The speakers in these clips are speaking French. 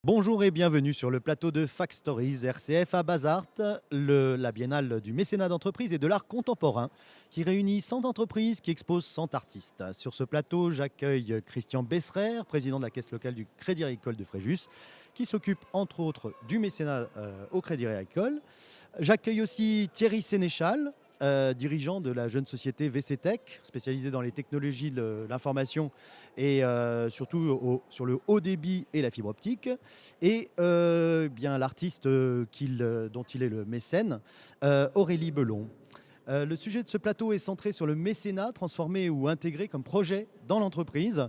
Bonjour et bienvenue sur le plateau de Fact Stories RCF à Bazart, la biennale du mécénat d'entreprise et de l'art contemporain qui réunit 100 entreprises qui exposent 100 artistes. Sur ce plateau, j'accueille Christian Besserer, président de la caisse locale du Crédit Agricole de Fréjus, qui s'occupe entre autres du mécénat au Crédit Agricole. J'accueille aussi Thierry Sénéchal, dirigeant de la jeune société VC Tech, spécialisée dans les technologies de l'information et surtout sur le haut débit et la fibre optique. Et bien l'artiste dont il est le mécène, Aurélie Belon. Le sujet de ce plateau est centré sur le mécénat, transformé ou intégré comme projet dans l'entreprise.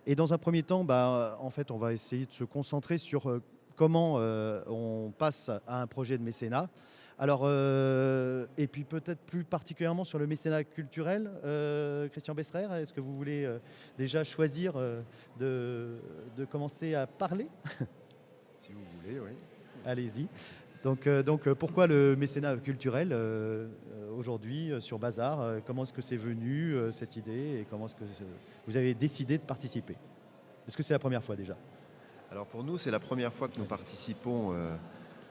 Et dans un premier temps, en fait, on va essayer de se concentrer sur comment on passe à un projet de mécénat. Alors, et puis peut-être plus particulièrement sur le mécénat culturel, Christian Besserer, est-ce que vous voulez déjà choisir de commencer à parler? Si vous voulez, oui. Allez-y. Donc, pourquoi le mécénat culturel aujourd'hui sur Bazar? Comment est-ce que c'est venu cette idée et comment est-ce que vous avez décidé de participer? Est-ce que c'est la première fois déjà? Alors pour nous, c'est la première fois que nous participons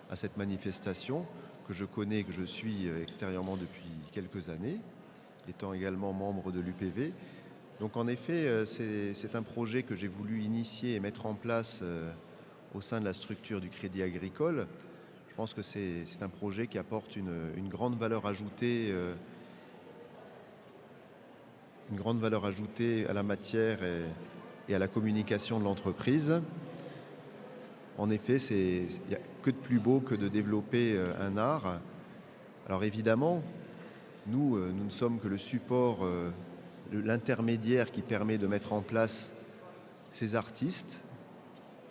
à cette manifestation que je connais, que je suis extérieurement depuis quelques années, étant également membre de l'UPV. Donc en effet, c'est un projet que j'ai voulu initier et mettre en place au sein de la structure du Crédit Agricole. Je pense que c'est un projet qui apporte une grande valeur ajoutée, à la matière et à la communication de l'entreprise. En effet, il n'y a que de plus beau que de développer un art. Alors évidemment, nous ne sommes que le support, l'intermédiaire qui permet de mettre en place ces artistes,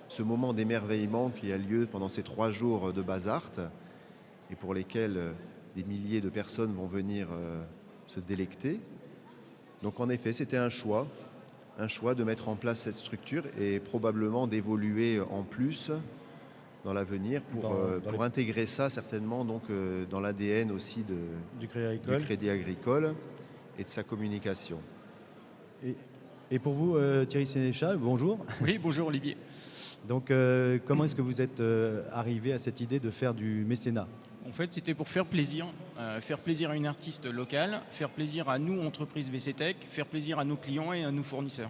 ce moment d'émerveillement qui a lieu pendant ces 3 jours de Bazart et pour lesquels des milliers de personnes vont venir se délecter. Donc en effet, c'était un choix de mettre en place cette structure et probablement d'évoluer en plus dans l'avenir pour intégrer ça certainement donc, dans l'ADN aussi Du Crédit du Agricole. Crédit Agricole et de sa communication. Et pour vous, Thierry Sénéchal, bonjour. Oui, bonjour Olivier. Donc, comment est-ce que vous êtes arrivé à cette idée de faire du mécénat? En fait, c'était pour faire plaisir à une artiste locale, faire plaisir à nous, entreprise VC Tech, faire plaisir à nos clients et à nos fournisseurs.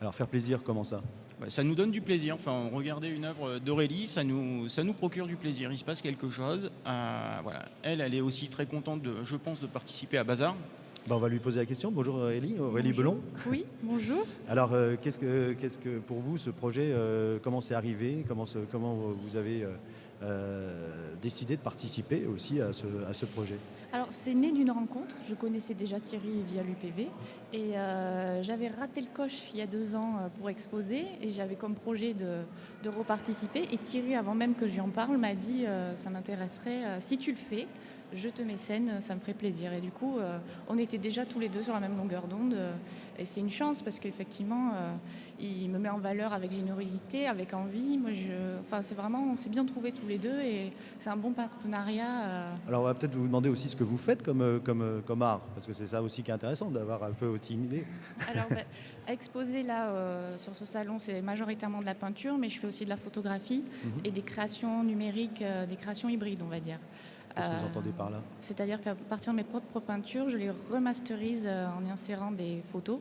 Alors, faire plaisir, comment ça? Ça nous donne du plaisir. Enfin, regarder une œuvre d'Aurélie, ça nous procure du plaisir. Il se passe quelque chose. Voilà. Elle est aussi très contente, je pense, de participer à Bazar. On va lui poser la question. Bonjour Aurélie Bonjour. Belon. Oui, bonjour. Alors, qu'est-ce que pour vous ce projet, comment c'est arrivé? Comment vous avez décidé de participer aussi à ce projet? Alors, c'est né d'une rencontre. Je connaissais déjà Thierry via l'UPV et j'avais raté le coche il y a 2 ans pour exposer et j'avais comme projet de reparticiper. Et Thierry, avant même que je lui en parle, m'a dit ça m'intéresserait, si tu le fais, je te mécène, ça me ferait plaisir. Et du coup, on était déjà tous les deux sur la même longueur d'onde. Et c'est une chance parce qu'effectivement, il me met en valeur avec générosité, avec envie. On s'est bien trouvés tous les deux et c'est un bon partenariat. Alors, on va peut-être vous demander aussi ce que vous faites comme art, parce que c'est ça aussi qui est intéressant, d'avoir un peu aussi une idée. Alors, exposer là sur ce salon, c'est majoritairement de la peinture, mais je fais aussi de la photographie et des créations numériques, des créations hybrides, on va dire. Qu'est-ce que vous entendez par là? C'est-à-dire qu'à partir de mes propres peintures, je les remasterise en y insérant des photos,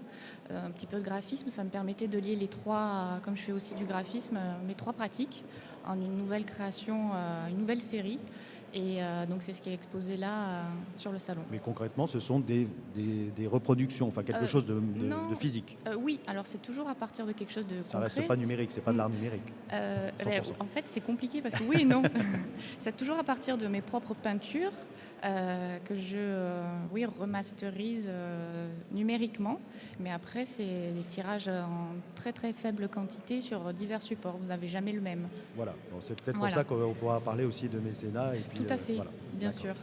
un petit peu de graphisme. Ça me permettait de lier les 3, comme je fais aussi du graphisme, mes 3 pratiques en une nouvelle création, une nouvelle série. Et donc c'est ce qui est exposé là sur le salon. Mais concrètement, ce sont des reproductions, enfin quelque chose de physique. Oui, alors c'est toujours à partir de quelque chose de concret. Ça reste pas numérique, c'est pas de l'art numérique. 100%. En fait, c'est compliqué parce que oui et non. C'est toujours à partir de mes propres peintures que je remasterise numériquement. Mais après, c'est des tirages en très très faible quantité sur divers supports. Vous n'avez jamais le même. Voilà, bon, c'est peut-être Voilà. pour ça qu'on pourra parler aussi de mécénat. Et puis, Tout à fait, voilà. bien D'accord.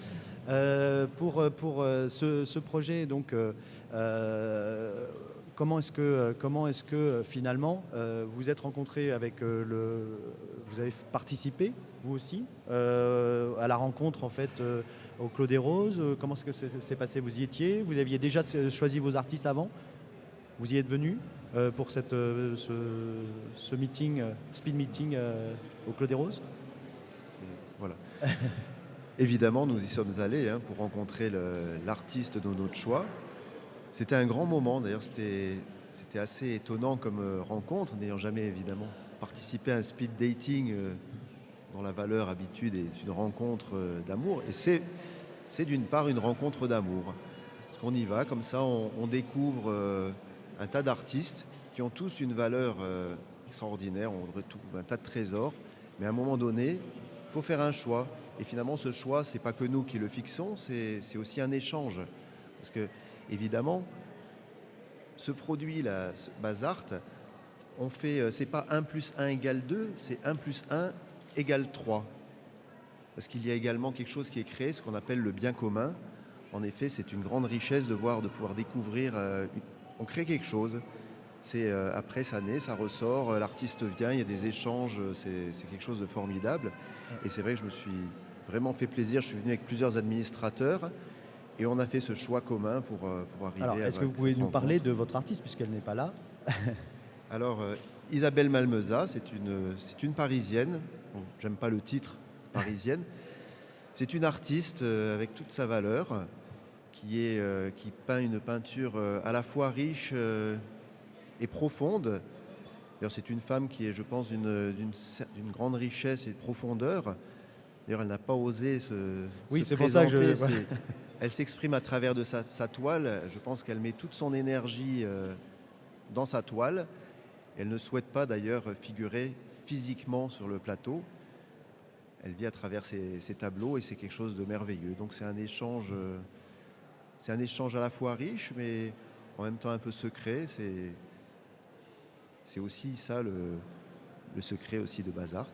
sûr. Pour ce projet, donc, comment est-ce que finalement vous êtes rencontrés avec vous avez participé vous aussi à la rencontre en fait au Clos des Roses? Comment est-ce que s'est passé? Vous y étiez? Vous aviez déjà choisi vos artistes avant? Vous y êtes venu pour ce meeting, speed meeting au Clos des Roses? Voilà. Évidemment, nous y sommes allés pour rencontrer l'artiste de notre choix. C'était un grand moment, d'ailleurs c'était assez étonnant comme rencontre, n'ayant jamais évidemment participé à un speed dating dont la valeur habitude est une rencontre d'amour. Et c'est d'une part une rencontre d'amour. Parce qu'on y va, comme ça on découvre un tas d'artistes qui ont tous une valeur extraordinaire, on retrouve un tas de trésors, mais à un moment donné, il faut faire un choix. Et finalement, ce choix, c'est pas que nous qui le fixons, c'est aussi un échange. Parce que, évidemment, ce produit-là, ce Bazart, on fait, c'est pas 1 + 1 = 2, c'est 1 + 1 = 3. Parce qu'il y a également quelque chose qui est créé, ce qu'on appelle le bien commun. En effet, c'est une grande richesse de pouvoir découvrir. On crée quelque chose. Après, ça naît, ça ressort, l'artiste vient, il y a des échanges, c'est quelque chose de formidable. Et c'est vrai que je me suis vraiment fait plaisir. Je suis venu avec plusieurs administrateurs et on a fait ce choix commun pour arriver à. Alors, est-ce que vous pouvez nous parler de votre artiste puisqu'elle n'est pas là? Alors, Isabelle Malmeza, c'est une Parisienne. Bon, j'aime pas le titre, parisienne. C'est une artiste avec toute sa valeur qui peint une peinture à la fois riche et profonde. D'ailleurs, c'est une femme qui est, je pense, d'une grande richesse et de profondeur. D'ailleurs, elle n'a pas osé se c'est présenter. pour ça que Elle s'exprime à travers de sa toile. Je pense qu'elle met toute son énergie dans sa toile. Elle ne souhaite pas d'ailleurs figurer physiquement sur le plateau. Elle vit à travers ses tableaux et c'est quelque chose de merveilleux. Donc c'est un échange à la fois riche, mais en même temps un peu secret. C'est aussi ça le secret aussi de Bazart.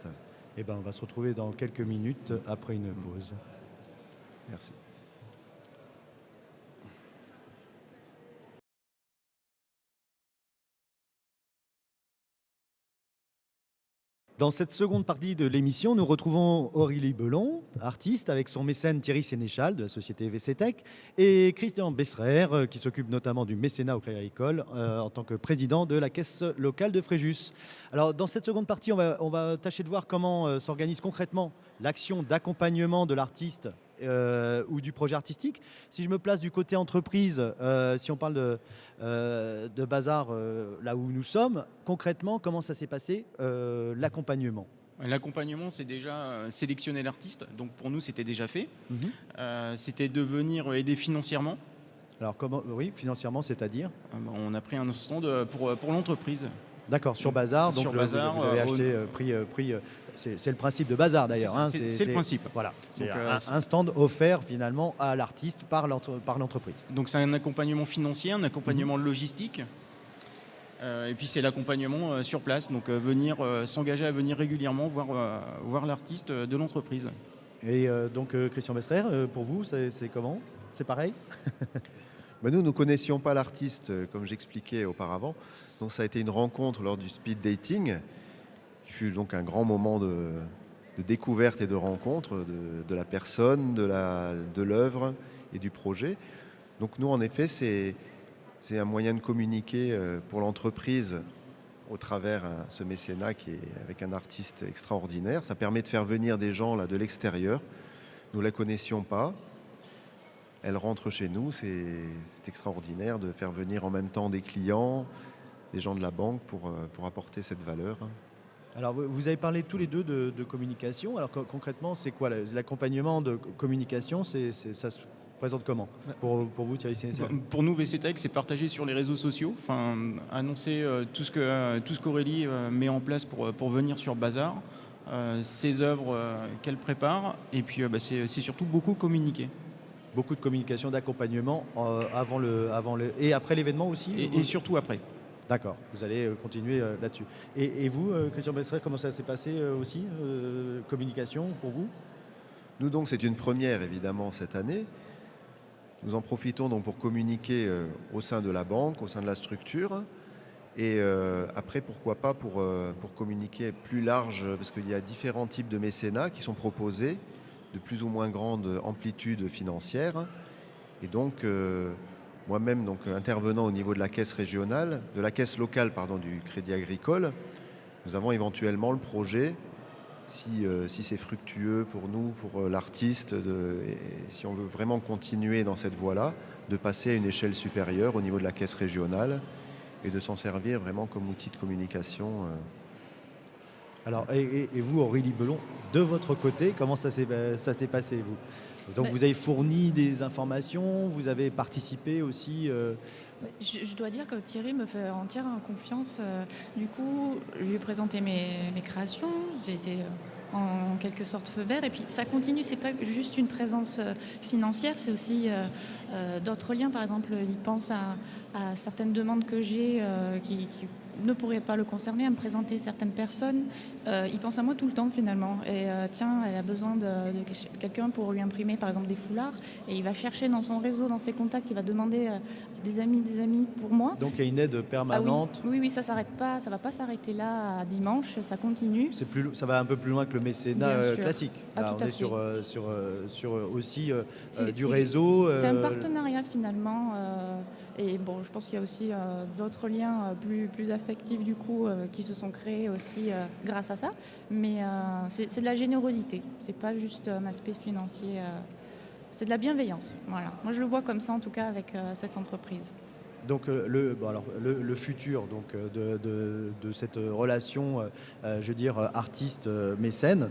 Eh ben, on va se retrouver dans quelques minutes après une pause. Merci. Dans cette seconde partie de l'émission, nous retrouvons Aurélie Belon, artiste, avec son mécène Thierry Sénéchal de la société VCTech et Christian Besserer, qui s'occupe notamment du mécénat au Crédit Agricole en tant que président de la caisse locale de Fréjus. Alors, dans cette seconde partie, on va tâcher de voir comment s'organise concrètement l'action d'accompagnement de l'artiste ou du projet artistique. Si je me place du côté entreprise, si on parle de Bazart, là où nous sommes, concrètement, comment ça s'est passé, l'accompagnement? L'accompagnement, c'est déjà sélectionner l'artiste. Donc pour nous, c'était déjà fait. C'était de venir aider financièrement. Alors comment, oui, financièrement, c'est-à-dire? On a pris un stand pour l'entreprise. D'accord, sur Bazart. Sur donc Bazart, vous avez acheté prix. C'est le principe de Bazart d'ailleurs. C'est le principe. Voilà, c'est Donc, un stand offert finalement à l'artiste par l'entreprise. Donc c'est un accompagnement financier, un accompagnement logistique. Et puis c'est l'accompagnement sur place, donc s'engager à venir régulièrement voir l'artiste de l'entreprise. Et donc Christian Besserer, pour vous, c'est comment? C'est pareil? Nous ne connaissions pas l'artiste, comme j'expliquais auparavant. Donc ça a été une rencontre lors du speed dating, qui fut donc un grand moment de découverte et de rencontre de la personne, de l'œuvre et du projet. Donc nous, en effet, c'est un moyen de communiquer pour l'entreprise au travers ce mécénat qui est avec un artiste extraordinaire. Ça permet de faire venir des gens là, de l'extérieur. Nous ne la connaissions pas. Elle rentre chez nous. C'est extraordinaire de faire venir en même temps des clients, des gens de la banque pour apporter cette valeur. Alors, vous avez parlé tous les deux de communication. Alors, concrètement, c'est quoi l'accompagnement de communication? Ça se présente comment pour vous, Thierry Sénéchal? Pour nous, VCTech, c'est partager sur les réseaux sociaux, annoncer tout ce qu'Aurélie met en place pour venir sur Bazart, ses œuvres qu'elle prépare, et puis c'est surtout beaucoup communiquer. Beaucoup de communication, d'accompagnement avant et après l'événement aussi? Et surtout après. D'accord, vous allez continuer là-dessus. Et vous, Christian Besserer, comment ça s'est passé aussi, communication pour vous? Nous donc, c'est une première évidemment cette année. Nous en profitons donc pour communiquer au sein de la banque, au sein de la structure. Et après, pourquoi pas pour communiquer plus large, parce qu'il y a différents types de mécénats qui sont proposés, de plus ou moins grande amplitude financière. Et donc, moi-même donc intervenant au niveau de la caisse régionale, de la caisse locale pardon, du Crédit Agricole, nous avons éventuellement le projet, si c'est fructueux pour nous, pour l'artiste, et si on veut vraiment continuer dans cette voie-là, de passer à une échelle supérieure au niveau de la caisse régionale et de s'en servir vraiment comme outil de communication. Alors, et vous, Aurélie Belon, de votre côté, comment ça s'est passé, vous? Donc, vous avez fourni des informations, vous avez participé aussi. Je dois dire que Thierry me fait entière confiance. Du coup, je lui ai présenté mes créations. J'ai été en quelque sorte feu vert. Et puis ça continue, c'est pas juste une présence financière, c'est aussi d'autres liens. Par exemple, il pense à certaines demandes que j'ai qui ne pourraient pas le concerner, à me présenter certaines personnes. Il pense à moi tout le temps finalement. Et tiens, elle a besoin de quelqu'un pour lui imprimer par exemple des foulards. Et il va chercher dans son réseau, dans ses contacts, il va demander des amis pour moi. Donc il y a une aide permanente. Ah oui, ça s'arrête pas, ça va pas s'arrêter là à dimanche, ça continue. Ça va un peu plus loin que le mécénat classique. Ah, Là, tout on à est fait. sur aussi du réseau. C'est un partenariat finalement. Et bon, je pense qu'il y a aussi d'autres liens plus affectifs du coup qui se sont créés aussi grâce à ça. Mais c'est de la générosité. C'est pas juste un aspect financier. C'est de la bienveillance. Voilà. Moi, je le vois comme ça en tout cas avec cette entreprise. Donc le futur donc, de cette relation, je veux dire, artiste-mécène,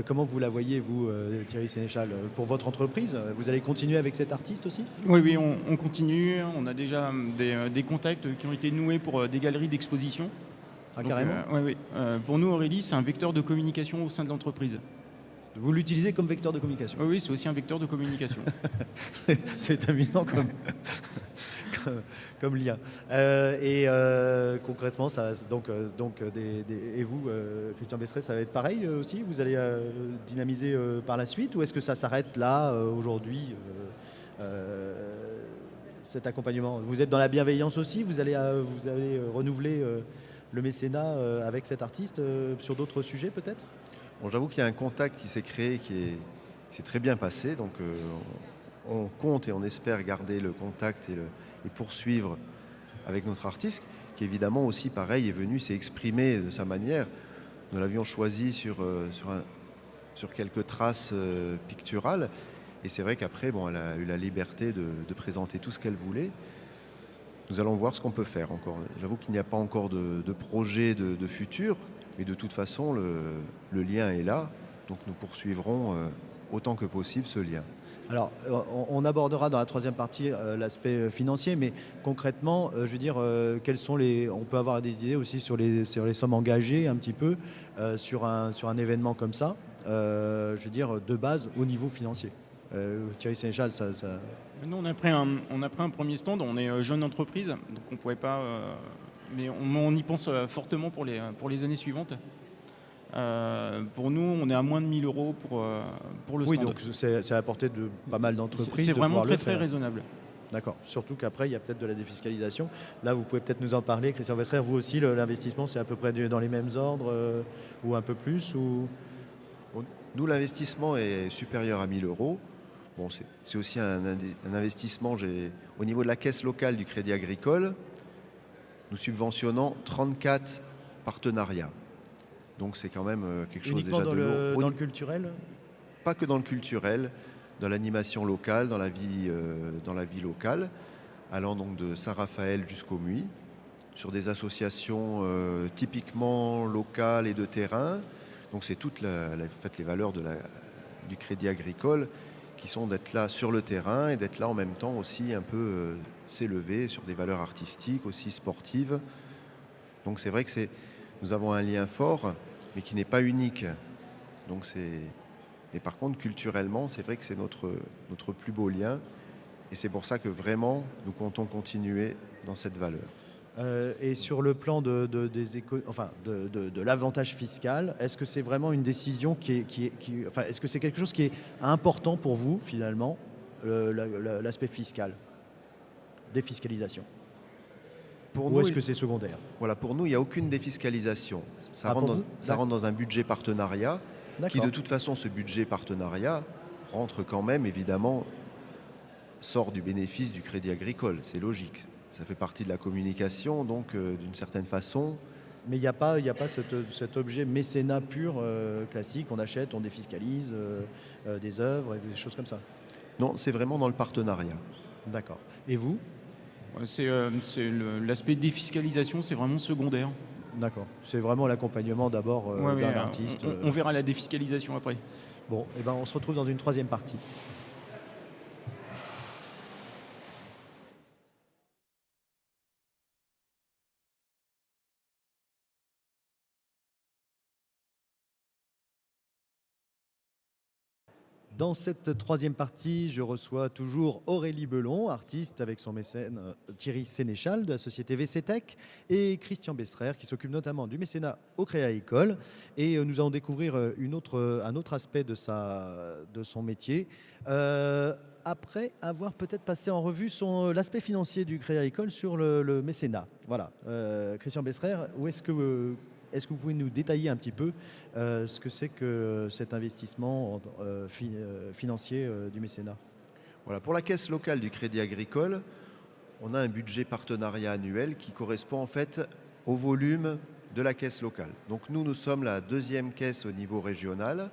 comment vous la voyez, vous, Thierry Sénéchal, pour votre entreprise? Vous allez continuer avec cet artiste aussi? Oui, on continue. On a déjà des contacts qui ont été noués pour des galeries d'exposition. Ah, carrément. Oui. Pour nous, Aurélie, c'est un vecteur de communication au sein de l'entreprise. Vous l'utilisez comme vecteur de communication? Oui, c'est aussi un vecteur de communication. C'est amusant comme lien. Concrètement, ça, et vous, Christian Besseret, ça va être pareil aussi? Vous allez dynamiser par la suite, ou est-ce que ça s'arrête là aujourd'hui, cet accompagnement? Vous êtes dans la bienveillance aussi? Vous allez renouveler le mécénat avec cet artiste sur d'autres sujets peut-être? Bon, j'avoue qu'il y a un contact qui s'est créé qui s'est très bien passé. Donc on compte et on espère garder le contact et poursuivre avec notre artiste, qui évidemment aussi, pareil, est venu s'exprimer de sa manière. Nous l'avions choisi sur quelques traces picturales. Et c'est vrai qu'après, elle a eu la liberté de présenter tout ce qu'elle voulait. Nous allons voir ce qu'on peut faire encore. J'avoue qu'il n'y a pas encore de projet de futur, mais de toute façon, le lien est là. Donc nous poursuivrons autant que possible ce lien. Alors, on abordera dans la troisième partie l'aspect financier, mais concrètement, je veux dire, on peut avoir des idées aussi sur les sommes engagées un petit peu sur un événement comme ça, je veux dire, de base au niveau financier. Thierry Sénéchal, ça... Nous, on a pris un premier stand. On est jeune entreprise, donc on ne pouvait pas... mais on y pense fortement pour les années suivantes. Pour nous, on est à moins de 1 000 € pour le stand. Oui, donc c'est à la portée de pas mal d'entreprises. C'est vraiment très raisonnable. D'accord. Surtout qu'après, il y a peut-être de la défiscalisation. Là, vous pouvez peut-être nous en parler, Christian Besseret. Vous aussi, l'investissement, c'est à peu près dans les mêmes ordres ou un peu plus ou... Bon, nous, l'investissement est supérieur à 1 000 €. Bon, c'est aussi un investissement. Au niveau de la caisse locale du Crédit Agricole, nous subventionnons 34 partenariats. Donc c'est quand même quelque chose uniquement déjà de lourd. Dans le culturel? Pas que dans le culturel, dans l'animation locale, dans la vie locale, allant donc de Saint-Raphaël jusqu'au Muy, sur des associations typiquement locales et de terrain. Donc c'est toutes les valeurs du Crédit Agricole qui sont d'être là sur le terrain et d'être là en même temps aussi un peu s'élever sur des valeurs artistiques, aussi sportives. Donc c'est vrai que nous avons un lien fort, mais qui n'est pas unique. Donc mais par contre, culturellement, c'est vrai que c'est notre plus beau lien. Et c'est pour ça que vraiment, nous comptons continuer dans cette valeur. Et sur le plan de l'avantage fiscal, est-ce que c'est vraiment une décision est-ce que c'est quelque chose qui est important pour vous, finalement, l'aspect fiscal, défiscalisation? Ou est-ce que c'est secondaire? Voilà, pour nous, il n'y a aucune défiscalisation. Ça rentre dans un budget partenariat, qui de toute façon, ce budget partenariat rentre quand même, évidemment, sort du bénéfice du crédit agricole. C'est logique. Ça fait partie de la communication, donc d'une certaine façon. Mais il n'y a pas cet objet mécénat pur classique, on achète, on défiscalise des œuvres et des choses comme ça. Non, c'est vraiment dans le partenariat. D'accord. Et vous? Ouais, l'aspect défiscalisation, c'est vraiment secondaire. D'accord. C'est vraiment l'accompagnement d'abord Ouais, mais, d'un artiste. on verra la défiscalisation après. Bon, et ben on se retrouve dans une troisième partie. Dans cette troisième partie, je reçois toujours Aurélie Belon, artiste avec son mécène Thierry Sénéchal de la société VCTech et Christian Besserer qui s'occupe notamment du mécénat au Créa École. Et nous allons découvrir un autre aspect de son métier. Après avoir peut-être passé en revue l'aspect financier du Créa École sur le mécénat. Voilà. Christian Besserer, est-ce que vous pouvez nous détailler un petit peu ce que c'est que cet investissement financier du mécénat? Voilà, pour la caisse locale du Crédit Agricole, on a un budget partenariat annuel qui correspond en fait au volume de la caisse locale. Donc nous sommes la deuxième caisse au niveau régional.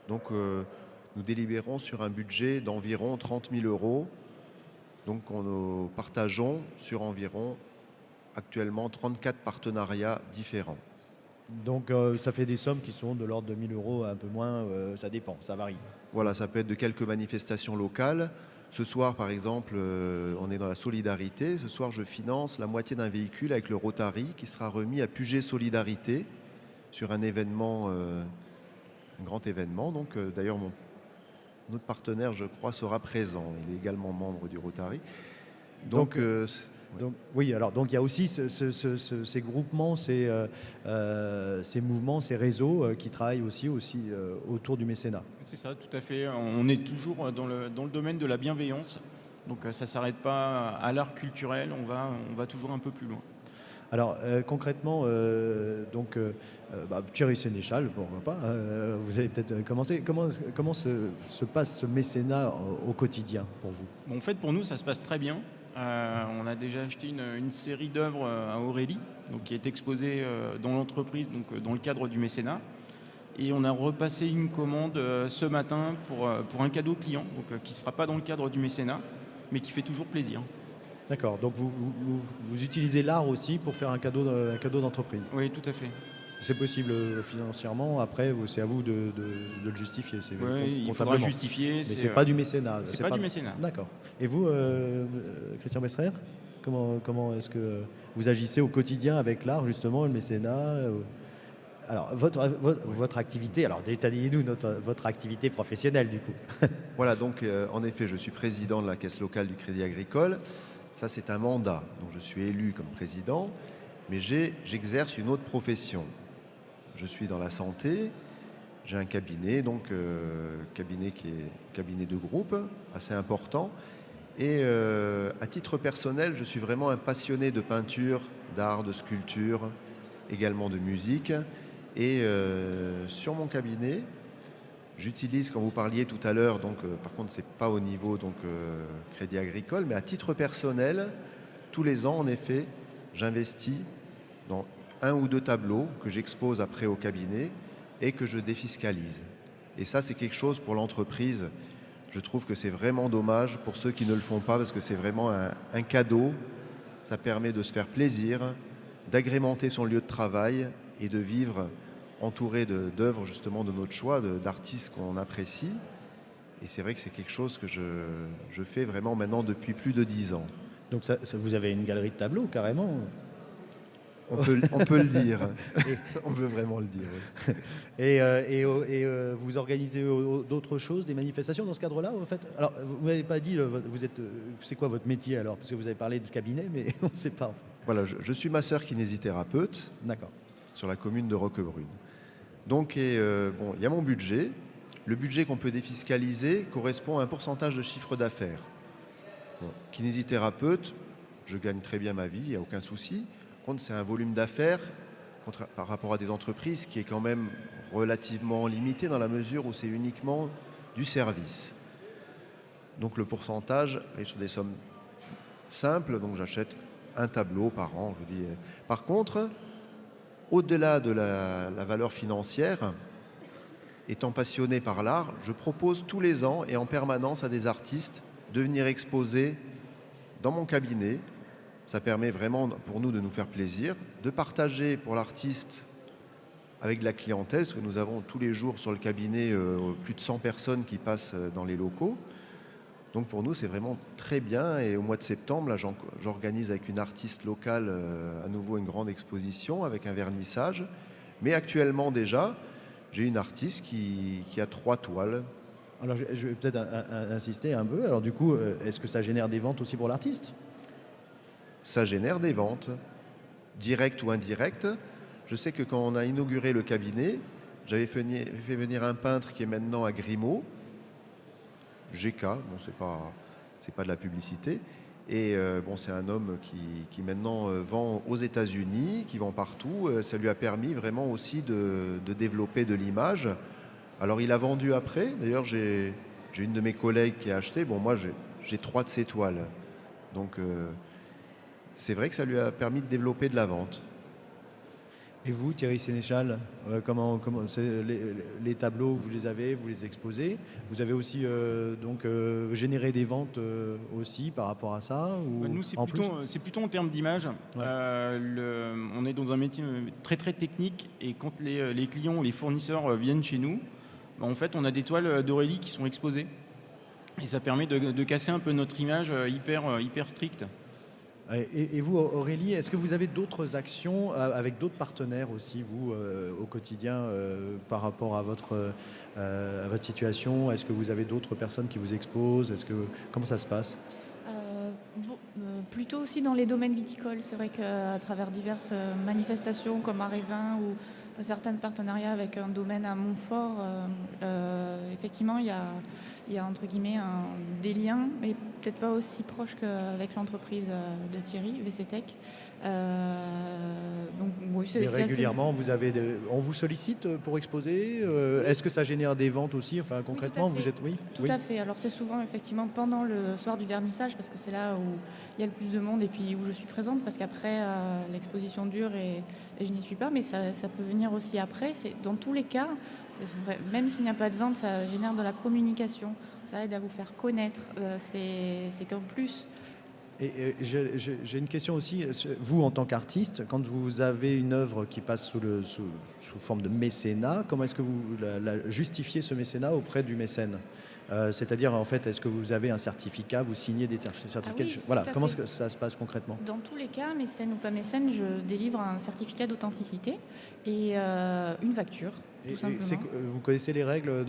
Donc nous délibérons sur un budget d'environ 30 000 euros. Donc nous partageons sur environ actuellement 34 partenariats différents. Donc ça fait des sommes qui sont de l'ordre de 1 000 euros, un peu moins, ça dépend, ça varie. Voilà, ça peut être de quelques manifestations locales. Ce soir, par exemple, on est dans la solidarité. Ce soir, je finance la moitié d'un véhicule avec le Rotary qui sera remis à Puget Solidarité sur un événement, un grand événement. Donc, d'ailleurs, notre partenaire, je crois, sera présent. Il est également membre du Rotary. Donc oui, alors donc il y a aussi ces groupements, ces mouvements, ces réseaux qui travaillent aussi autour du mécénat. C'est ça, tout à fait. On est toujours dans le domaine de la bienveillance. Donc ça ne s'arrête pas à l'art culturel, on va toujours un peu plus loin. Alors concrètement, Thierry Sénéchal, pourquoi pas, vous avez peut-être commencé. Comment se passe ce mécénat au quotidien pour vous? Bon, en fait, pour nous, ça se passe très bien. On a déjà acheté une série d'œuvres à Aurélie, donc, qui est exposée dans l'entreprise, donc dans le cadre du mécénat. Et on a repassé une commande ce matin pour un cadeau client, donc, qui ne sera pas dans le cadre du mécénat, mais qui fait toujours plaisir. D'accord, donc vous utilisez l'art aussi pour faire un cadeau d'entreprise. Oui, tout à fait. C'est possible financièrement, après c'est à vous de le justifier. Oui, il faudra justifier. Mais c'est pas du mécénat. C'est pas du mécénat. D'accord. Et vous, Christian Besserer, comment est-ce que vous agissez au quotidien avec l'art, justement, le mécénat Alors, votre activité, alors détaillez-nous votre activité professionnelle du coup. voilà, donc en effet, je suis président de la caisse locale du Crédit Agricole. Ça, c'est un mandat, donc je suis élu comme président, mais j'exerce une autre profession. Je suis dans la santé, j'ai un cabinet, cabinet qui est cabinet de groupe, assez important. Et à titre personnel, je suis vraiment un passionné de peinture, d'art, de sculpture, également de musique. Et sur mon cabinet, j'utilise, quand vous parliez tout à l'heure, par contre, c'est pas au niveau Crédit Agricole, mais à titre personnel, tous les ans, en effet, j'investis dans 1 ou 2 tableaux que j'expose après au cabinet et que je défiscalise. Et ça, c'est quelque chose pour l'entreprise. Je trouve que c'est vraiment dommage pour ceux qui ne le font pas parce que c'est vraiment un cadeau. Ça permet de se faire plaisir, d'agrémenter son lieu de travail et de vivre entouré d'œuvres justement de notre choix, d'artistes qu'on apprécie. Et c'est vrai que c'est quelque chose que je fais vraiment maintenant depuis plus de 10 ans. Donc vous avez une galerie de tableaux carrément. On peut le dire. On veut vraiment le dire. Oui. Et vous organisez d'autres choses, des manifestations dans ce cadre-là en fait? Alors, vous m'avez pas dit, c'est quoi votre métier alors? Parce que vous avez parlé du cabinet, mais on ne sait pas. Voilà, je suis masseur kinésithérapeute. D'accord. Sur la commune de Roquebrune. Donc, il y a mon budget. Le budget qu'on peut défiscaliser correspond à un pourcentage de chiffre d'affaires. Bon, kinésithérapeute, je gagne très bien ma vie, il n'y a aucun souci. Contre, c'est un volume d'affaires par rapport à des entreprises qui est quand même relativement limité dans la mesure où c'est uniquement du service. Donc le pourcentage est sur des sommes simples, donc j'achète un tableau par an, je vous dis. Par contre, au-delà de la valeur financière, étant passionné par l'art, je propose tous les ans et en permanence à des artistes de venir exposer dans mon cabinet. Ça permet vraiment pour nous de nous faire plaisir, de partager pour l'artiste avec de la clientèle, parce que nous avons tous les jours sur le cabinet plus de 100 personnes qui passent dans les locaux. Donc pour nous, c'est vraiment très bien. Et au mois de septembre, là, j'organise avec une artiste locale à nouveau une grande exposition avec un vernissage. Mais actuellement déjà, j'ai une artiste qui a 3 toiles. Alors je vais peut-être insister un peu. Alors du coup, est-ce que ça génère des ventes aussi pour l'artiste? Ça génère des ventes, directes ou indirectes. Je sais que quand on a inauguré le cabinet, j'avais fait venir un peintre qui est maintenant à Grimaud, GK, bon, c'est pas de la publicité. Et bon, c'est un homme qui maintenant vend aux États-Unis, qui vend partout. Ça lui a permis vraiment aussi de développer de l'image. Alors il a vendu après. D'ailleurs, j'ai une de mes collègues qui a acheté. Bon, moi, j'ai 3 de ses toiles. Donc c'est vrai que ça lui a permis de développer de la vente. Et vous, Thierry Sénéchal, comment les tableaux, vous les exposez. Vous avez aussi généré des ventes aussi par rapport à ça ou Nous, c'est plutôt en termes d'image. Ouais. On est dans un métier très très technique et quand les clients ou les fournisseurs viennent chez nous, en fait, on a des toiles d'Aurélie qui sont exposées et ça permet de casser un peu notre image hyper stricte. Et vous, Aurélie, est-ce que vous avez d'autres actions avec d'autres partenaires aussi, vous, au quotidien, par rapport à votre situation? Est-ce que vous avez d'autres personnes qui vous exposent? Comment ça se passe? Plutôt aussi dans les domaines viticoles. C'est vrai qu'à travers diverses manifestations comme Arévin ou certains partenariats avec un domaine à Montfort, effectivement, il y a entre guillemets des liens, mais peut-être pas aussi proches qu'avec l'entreprise de Thierry, VCTech. Donc, oui, Mais régulièrement, on vous sollicite pour exposer. Est-ce que ça génère des ventes aussi? Enfin, concrètement, oui, tout à fait. Oui. Tout à fait. Alors c'est souvent effectivement pendant le soir du vernissage parce que c'est là où il y a le plus de monde et puis où je suis présente parce qu'après l'exposition dure et je n'y suis pas, mais ça peut venir aussi après. Dans tous les cas, c'est vrai, même s'il n'y a pas de vente, ça génère de la communication. Ça aide à vous faire connaître. C'est qu'en plus. Et j'ai une question aussi. Vous, en tant qu'artiste, quand vous avez une œuvre qui passe sous forme de mécénat, comment est-ce que vous justifiez ce mécénat auprès du mécène? C'est-à-dire, en fait, est-ce que vous avez un certificat, vous signez des certificats? Oui, voilà, comment fait. ça se passe concrètement? Dans tous les cas, mécène ou pas mécène, je délivre un certificat d'authenticité et une facture. Tout simplement. Vous connaissez les règles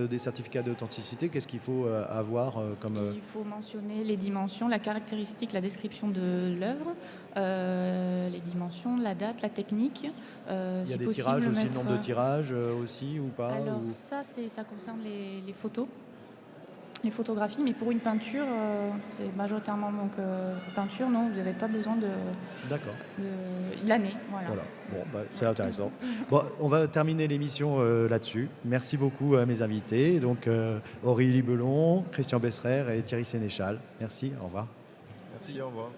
des certificats d'authenticité? Qu'est-ce qu'il faut avoir comme... Il faut mentionner les dimensions, la caractéristique, la description de l'œuvre, les dimensions, la date, la technique. Il y a des tirages aussi, le nombre de tirages aussi ou pas? Alors ça concerne les photos. Les photographies, mais pour une peinture, c'est majoritairement peinture, non, vous n'avez pas besoin de l'année. Voilà. Bon, c'est intéressant. Bon, on va terminer l'émission là-dessus. Merci beaucoup à mes invités, donc Aurélie Belon, Christian Besserer et Thierry Sénéchal. Merci, au revoir. Merci, au revoir.